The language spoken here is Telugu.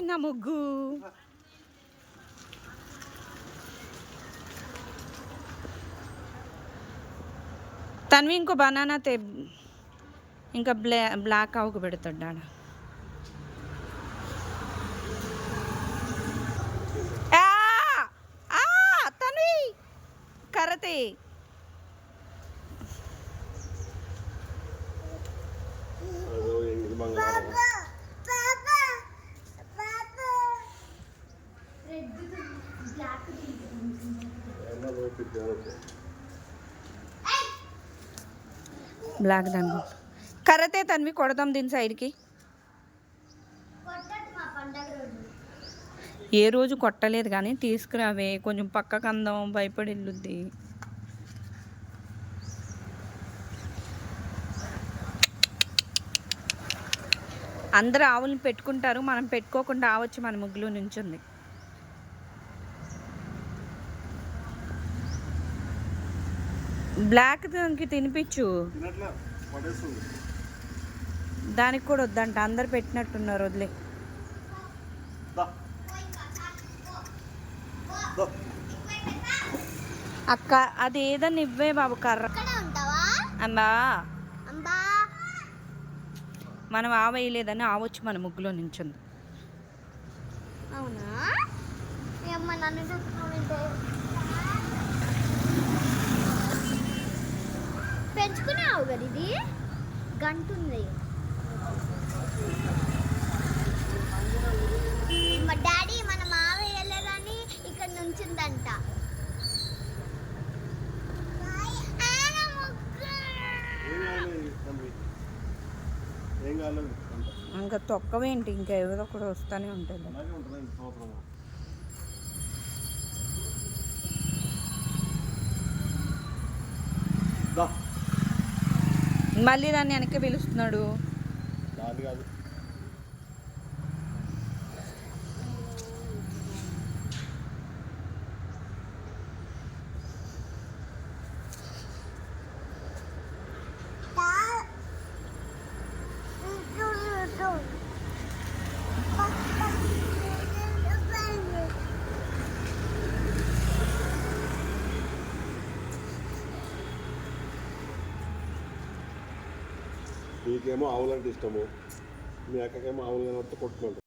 నా ముగ్గు. తన్వి ఇంకో బనానా ఇంకా బ్లాక్ ఆవుకు పెడతాడు. తన్వి కరతే బ్లాక్ దాని కరతే తన్వి కొడదాం దీని సైడ్కి. ఏ రోజు కొట్టలేదు కానీ తీసుకురావే, కొంచెం పక్కకు అందం, భయపడి వెళ్ళుద్ది. అందరు ఆవులను పెట్టుకుంటారు, మనం పెట్టుకోకుండా ఆవచ్చి మన ముగ్గులో నుంచుంది. బ్లాక్ దానికి తినిపించు, దానికి కూడా వద్దంట. అందరు పెట్టినట్టున్నారు, వదిలే. అక్క అది ఏదన్నా ఇవ్వే బాబు కర్ర. అమ్మా మనం ఆవేయలేదని ఆవొచ్చి మన ముగ్గులో నించుంది. అవునా? పెంచుకున్నావు కదా, ఇది గంటుంది. మా డాడీ మన మావ వెళ్ళదని ఇక్కడ నుంచిందంట. ఇంకా తొక్కవేంటి, ఇంకా ఏదో కూడా వస్తూనే ఉంటుంది. మళ్ళీ దాన్ని వెనక్కి పిలుస్తున్నాడు. మీకేమో ఆవులంటే ఇష్టము, మీ అక్కకేమో ఆవులు కనబడితే కొట్టుకుంటారు.